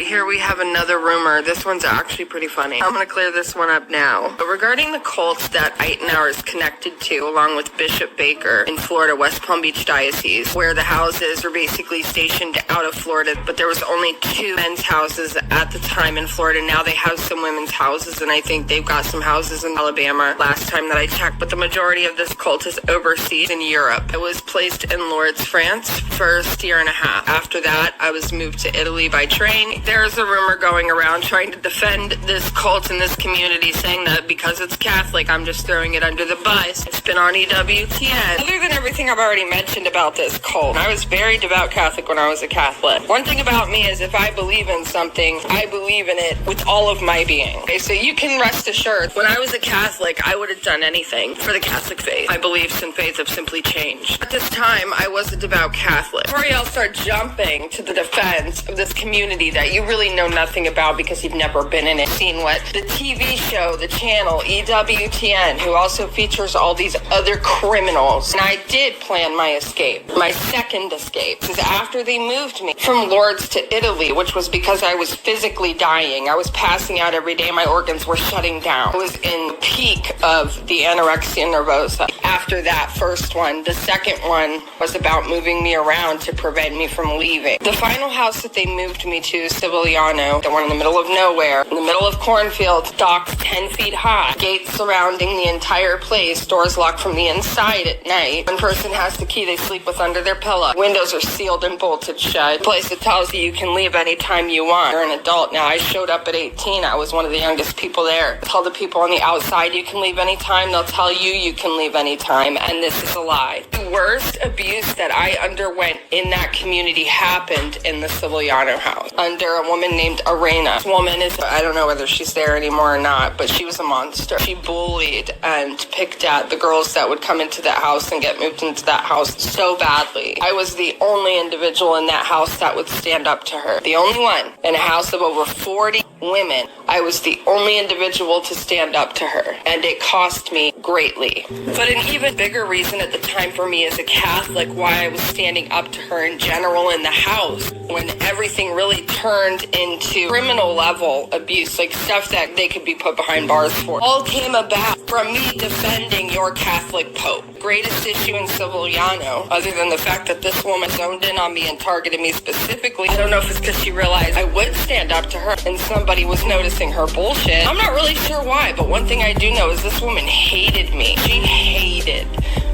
here we have another rumor. This one's actually pretty funny. I'm going to clear this one up now. But regarding the cult that Eitenauer is connected to, along with Bishop Baker in Florida, West Palm Beach Diocese, where the houses are basically stationed out of Florida, but there was only 2 men's houses at the time in Florida. Now they have some women's houses, and I think they've got some houses in Alabama last time that I checked, but the majority of this cult is overseas in Europe. I was placed in Lourdes, France, first year and a half. After that, I was moved to Italy by train. There's a rumor going around trying to defend this cult in this community, saying that because it's Catholic, I'm just throwing it under the bus. It's been on EWTN. Other than everything I've already mentioned about this cult, I was very devout Catholic when I was a Catholic. One thing about me is if I believe in something, I believe in it with all of my being. Okay, so you can rest assured, when I was a Catholic, I would have done anything for the Catholic faith. My beliefs and faith have simply changed. At this time, I was a devout Catholic. Before y'all start jumping to the defense of this community that you really know nothing about because you've never been in it, seen what the TV show, the channel, EWTN, who also features all these other criminals. And I did plan my escape. My second escape is after they moved me from Lourdes to Italy, which was because I was physically dying. I was passing out every day. My organs were shutting down. I was in the peak of the anorexia nervosa. After that first one, the second one was about moving me around to prevent me from leaving. The final house that they moved me to, Savilgiano, the one in the middle of nowhere, in the middle of cornfields, docks 10 feet high, gates surrounding the entire place, doors locked from the inside at night. One person has the key they sleep with under their pillow. Windows are sealed and bolted shut. A place that tells you can leave anytime you want. You're an adult now. I showed up at 18. I was one of the youngest people there. Tell the people on the outside you can leave anytime. They'll tell you you can leave anytime. And this is a lie. The worst abuse that I underwent in that community happened in the Savilgiano house under a woman named Arena. This woman is, I don't know whether she's there anymore or not, but she was a monster. She bullied and picked at the girls that would come into that house and get moved into that house so badly. I was the only individual in that house that would stand up to her. The only one in a house of over 40 women. I was the only individual to stand up to her, and it cost me greatly. But an even bigger reason at the time for me as a Catholic why I was standing up to her in general in the house, when everything really turned into criminal level abuse, like stuff that they could be put behind bars for, all came about from me defending your Catholic Pope. Greatest issue in Savilgiano, other than the fact that this woman zoned in on me and targeted me specifically, I don't know if it's because she realized I would stand up to her and somebody was noticing her bullshit. I'm not really sure why, but one thing I do know is this woman hated me. She hated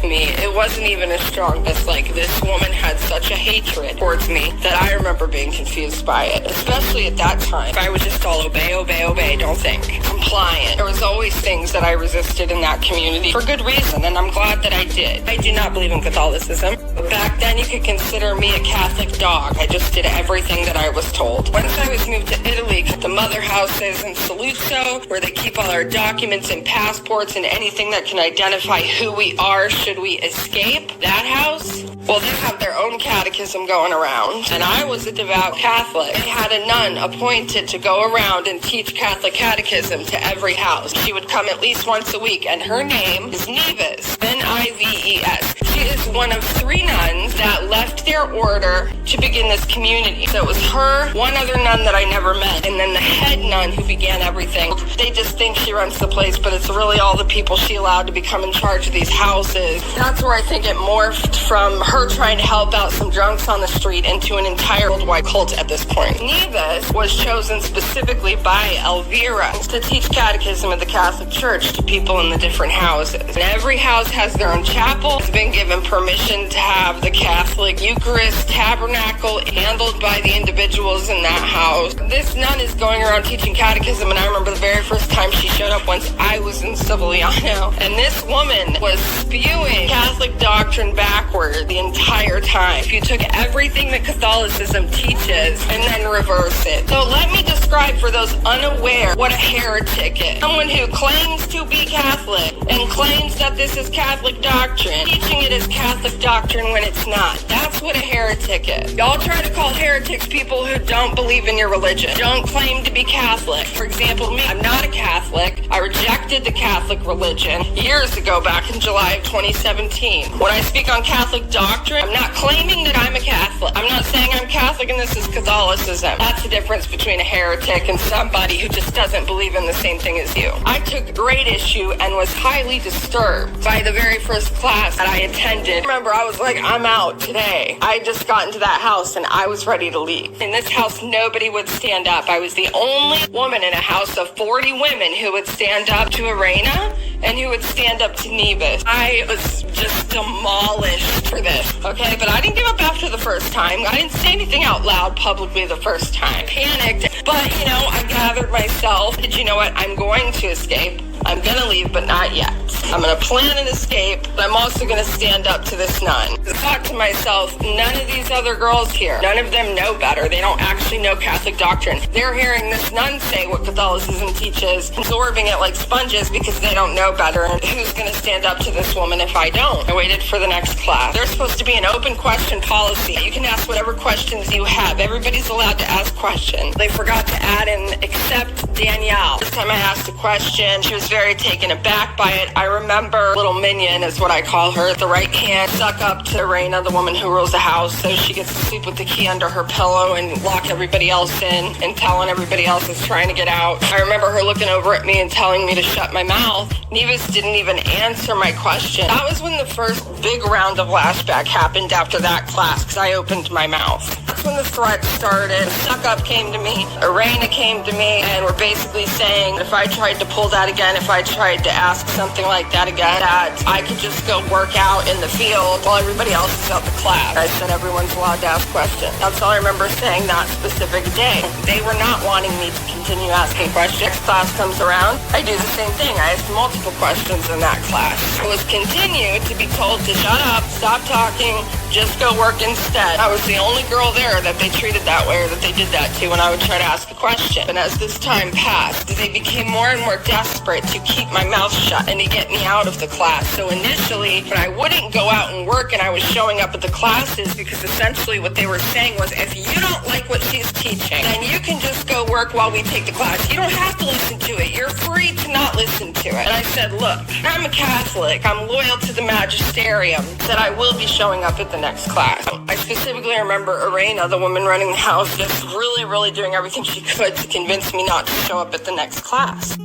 me. It wasn't even a strong dislike. This woman had such a hatred towards me that I remember being confused by it, especially at that time. I was just all obey, obey, obey, don't think. Compliant. There was always things that I resisted in that community for good reason, and I'm glad that I did. I do not believe in Catholicism, but back then you could consider me a Catholic dog. I just did everything that I was told. Once I was moved to Italy, the mother house is in Saluzzo, where they keep all our documents and passports and anything that can identify who we are should we escape that house. Well, they have their own catechism going around, and I was a devout Catholic. They had a nun appointed to go around and teach Catholic catechism to every house. She would come at least once a week, and her name is Nives, Nives. She is one of 3 nuns that left their order to begin this community. So it was her, one other nun that I never met, and then the head nun who began everything. They just think she runs the place, but it's really all the people she allowed to become in charge of these houses. That's where I think it morphed from her trying to help out some drunks on the street into an entire worldwide cult at this point. Nevis was chosen specifically by Elvira to teach catechism of the Catholic Church to people in the different houses. And every house has their own chapel. It's been given permission to have the Catholic Eucharist tabernacle handled by the individuals in that house. This nun is going around teaching catechism, and I remember the very first time she showed up once I was in Savilgiano, and this woman was spewing Catholic doctrine backward the entire time. If you took everything that Catholicism teaches and then reverse it. So let me just describe for those unaware what a heretic is. Someone who claims to be Catholic and claims that this is Catholic doctrine, teaching it as Catholic doctrine when it's not. That's what a heretic is. Y'all try to call heretics people who don't believe in your religion, don't claim to be Catholic. For example, me, I'm not a Catholic. I rejected the Catholic religion years ago, back in July of 2017. When I speak on Catholic doctrine, I'm not claiming that I'm a Catholic. I'm not saying I'm Catholic and this is Catholicism. That's the difference between a heretic and somebody who just doesn't believe in the same thing as you. I took great issue and was highly disturbed by the very first class that I attended. Remember, I was like, I'm out today. I just got into that house and I was ready to leave. In this house, nobody would stand up. I was the only woman in a house of 40 women who would stand up to Arena and who would stand up to Nevis. I was just demolished for this, okay? But I didn't give up after the first time. I didn't say anything out loud publicly the first time. Panicked, but, I gathered myself. Did you know what? I'm going to escape. I'm gonna leave, but not yet. I'm gonna plan an escape, but I'm also gonna stand up to this nun. I thought to myself, none of these other girls here, none of them know better. They don't actually know Catholic doctrine. They're hearing this nun say what Catholicism teaches, absorbing it like sponges because they don't know better. And who's gonna stand up to this woman if I don't? I waited for the next class. There's supposed to be an open question policy. You can ask whatever questions you have. Everybody's allowed to ask questions. They forgot to add in except Danielle. This time I asked a question, she was very taken aback by it. I remember little minion is what I call her. The right hand stuck up to Reina, the woman who rules the house, so she gets to sleep with the key under her pillow and lock everybody else in and telling everybody else is trying to get out. I remember her looking over at me and telling me to shut my mouth. Nevis didn't even answer my question. That was when the first big round of lashback happened after that class because I opened my mouth. That's when the threat started. Stuck up came to me. Arena came to me and were basically saying if I tried to pull that again, if I tried to ask something like that again, that I could just go work out in the field while everybody else is out the class. I said everyone's allowed to ask questions. That's all I remember saying that specific day. They were not wanting me to continue asking questions. Next class comes around, I do the same thing. I asked multiple questions in that class. I was continued to be told to shut up, stop talking, just go work instead. I was the only girl there that they treated that way or that they did that to when I would try to ask a question. And as this time passed, they became more and more desperate to keep my mouth shut and to get me out of the class. So initially, when I wouldn't go out and work and I was showing up at the classes, because essentially what they were saying was, if you don't like what she's teaching, then you can just go work while we take the class. You don't have to listen to it. You're free to not listen to it. And I said, look, I'm a Catholic. I'm loyal to the magisterium, that I will be showing up at the next class. I specifically remember Arena, the woman running the house, just really doing everything she could to convince me not to show up at the next class.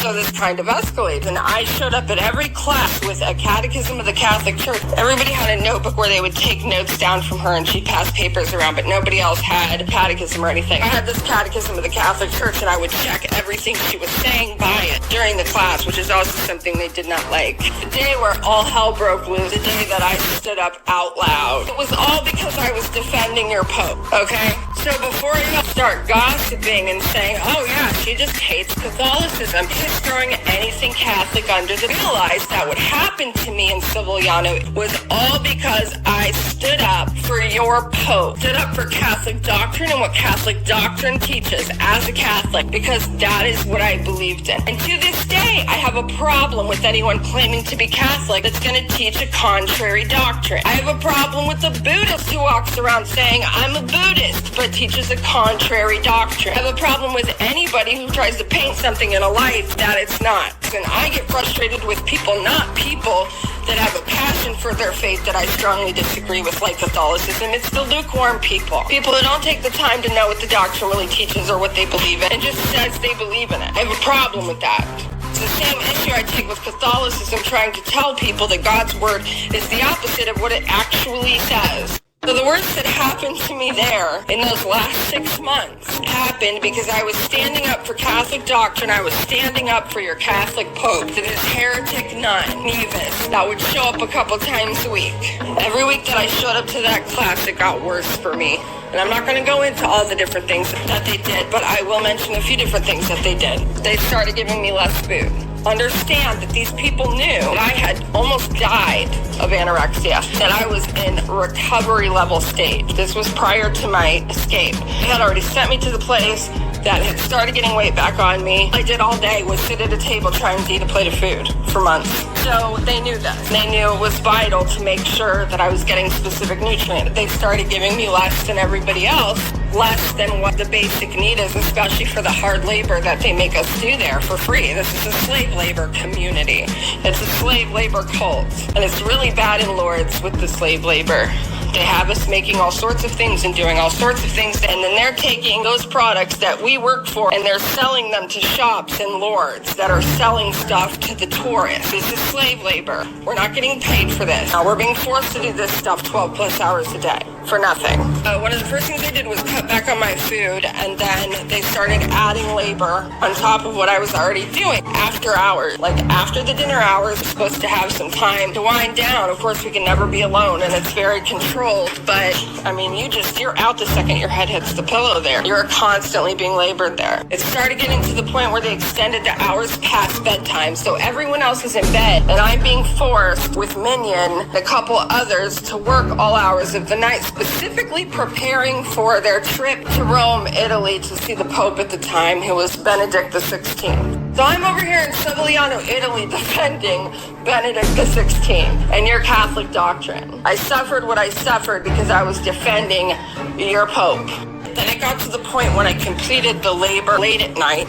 So this kind of escalated, and I showed up at every class with a catechism of the Catholic Church. Everybody had a notebook where they would take notes down from her and she'd pass papers around, but nobody else had a catechism or anything. I had this catechism of the Catholic Church, and I would check everything she was saying by it during the class, which is also something they did not like. The day where all hell broke loose, the day that I stood up out loud, it was all because I was defending your Pope, okay? So before you start gossiping and saying, oh yeah, she just hates Catholicism, just throwing anything Catholic under the realized that what happened to me in Savilgiano was all because I stood up for your Pope, stood up for Catholic doctrine and what Catholic doctrine teaches as a Catholic, because that is what I believed in. And to this day, I have a problem with anyone claiming to be Catholic that's going to teach a contrary doctrine. I have a problem with the Buddhist who walks around saying, I'm a Buddhist, but teaches a contrary doctrine. I have a problem with anybody who tries to paint something in a light that it's not. And I get frustrated with people, not people that have a passion for their faith that I strongly disagree with, like Catholicism. It's the lukewarm people. People who don't take the time to know what the doctrine really teaches or what they believe in and just says they believe in it. I have a problem with that. It's the same issue I take with Catholicism, trying to tell people that God's word is the opposite of what it actually says. So the worst that happened to me there in those last 6 months happened because I was standing up for Catholic doctrine. I was standing up for your Catholic Pope, that is heretic nun, Nevis, that would show up a couple times a week. Every week that I showed up to that class, it got worse for me. And I'm not going to go into all the different things that they did, but I will mention a few different things that they did. They started giving me less food. Understand that these people knew that I had almost died of anorexia, that I was in recovery level stage. This was prior to my escape. They had already sent me to the place. that had started getting weight back on me. I did all day was sit at a table trying to eat a plate of food for months. So they knew this. They knew it was vital to make sure that I was getting specific nutrients. They started giving me less than everybody else, less than what the basic need is, especially for the hard labor that they make us do there for free. This is a slave labor community. It's a slave labor cult. And it's really bad in Lourdes with the slave labor. They have us making all sorts of things and doing all sorts of things, and then they're taking those products that we work for and they're selling them to shops in Lourdes that are selling stuff to the tourists. This is slave labor. We're not getting paid for this. Now, we're being forced to do this stuff 12 plus hours a day for nothing. One of the first things they did was cut back on my food, and then they started adding labor on top of what I was already doing after hours. Like after the dinner hours, we're supposed to have some time to wind down. Of course, we can never be alone, and it's very controlled. But I mean, you're out the second your head hits the pillow there. You're constantly being labored there. It started getting to the point where they extended the hours past bedtime. So everyone else is in bed, and I'm being forced with Minion and a couple others to work all hours of the night, specifically preparing for their trip to Rome, Italy, to see the Pope at the time, who was Benedict XVI. So I'm over here in Savilgiano, Italy, defending Benedict XVI and your Catholic doctrine. I suffered what I suffered because I was defending your Pope. Then it got to the point when I completed the labor late at night.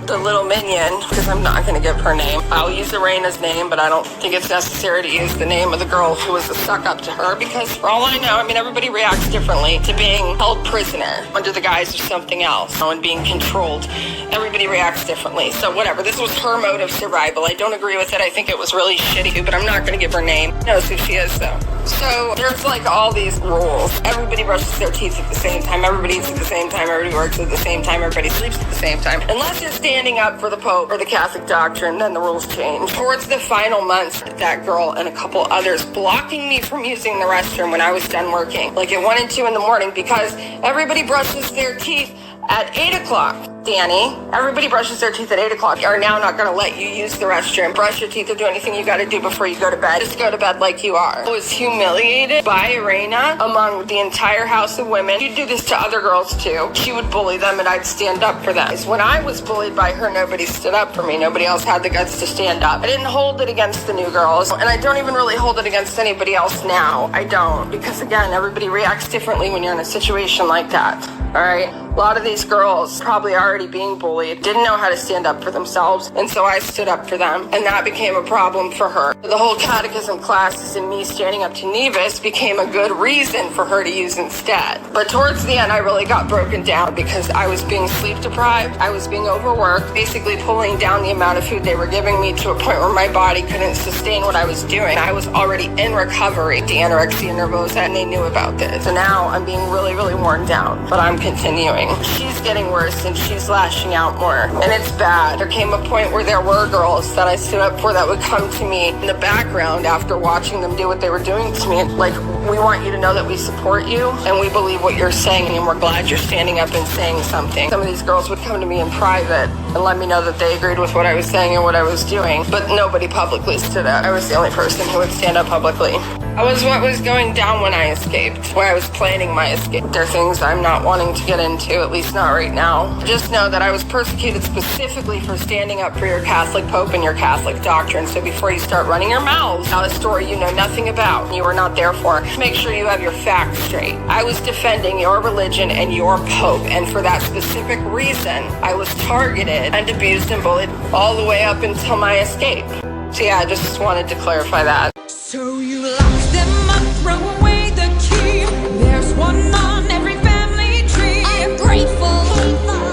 The little minion, because I'm not going to give her name. I'll use Arena's name, but I don't think it's necessary to use the name of the girl who was a suck up to her, because for all I know, I mean, everybody reacts differently to being held prisoner under the guise of something else and being controlled. Everybody reacts differently. So whatever, this was her mode of survival. I don't agree with it. I think it was really shitty, but I'm not going to give her name. Knows who she is, though. So there's like all these rules. Everybody brushes their teeth at the same time. Everybody eats at the same time. Everybody works at the same time. Everybody sleeps at the same time. Unless you're standing up for the Pope or the Catholic doctrine, then the rules change. Towards the final months, that girl and a couple others blocking me from using the restroom when I was done working, like at 1 and 2 in the morning, because everybody brushes their teeth at 8 o'clock. Danny, everybody brushes their teeth at 8 o'clock. Are now not going to let you use the restroom, brush your teeth, or do anything you got to do before you go to bed. Just go to bed like you are. I was humiliated by Arena among the entire house of women. She'd do this to other girls too. She would bully them and I'd stand up for them. When I was bullied by her, nobody stood up for me. Nobody else had the guts to stand up. I didn't hold it against the new girls, and I don't even really hold it against anybody else now. I don't, because again, everybody reacts differently when you're in a situation like that. All right? A lot of these girls probably already being bullied didn't know how to stand up for themselves, and so I stood up for them, and that became a problem for her. The whole catechism classes and me standing up to Nevis became a good reason for her to use instead. But towards the end, I really got broken down because I was being sleep deprived, I was being overworked, basically pulling down the amount of food they were giving me to a point where my body couldn't sustain what I was doing. I was already in recovery, the anorexia nervosa, and they knew about this. So now I'm being really, really worn down, but I'm continuing. She's getting worse and she's lashing out more, and it's bad. There came a point where there were girls that I stood up for that would come to me in the background after watching them do what they were doing to me, like, we want you to know that we support you and we believe what you're saying and we're glad you're standing up and saying something. Some of these girls would come to me in private and let me know that they agreed with what I was saying and what I was doing, but nobody publicly stood up. I was the only person who would stand up publicly. I was what was going down when I escaped, when I was planning my escape. There are things I'm not wanting to get into, at least not right now. Just know that I was persecuted specifically for standing up for your Catholic Pope and your Catholic doctrine. So before you start running your mouths about a story you know nothing about, and you were not there for, make sure you have your facts straight. I was defending your religion and your Pope, and for that specific reason, I was targeted and abused and bullied all the way up until my escape. So yeah, I just wanted to clarify that. So you lock them up, throw away the key. There's one on every family tree. Ungrateful,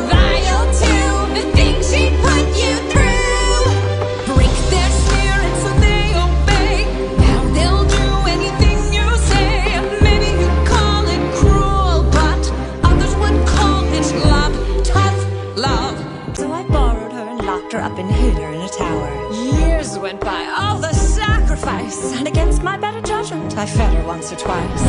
vile too. The things she put you through. Break their spirit so they obey. Now they'll do anything you say. Maybe you call it cruel, but others would call it love, tough love. So I borrowed her and locked her up and hid her in a tower. Years went by, all the sacrifice, and against my better judgment, I fed her once or twice.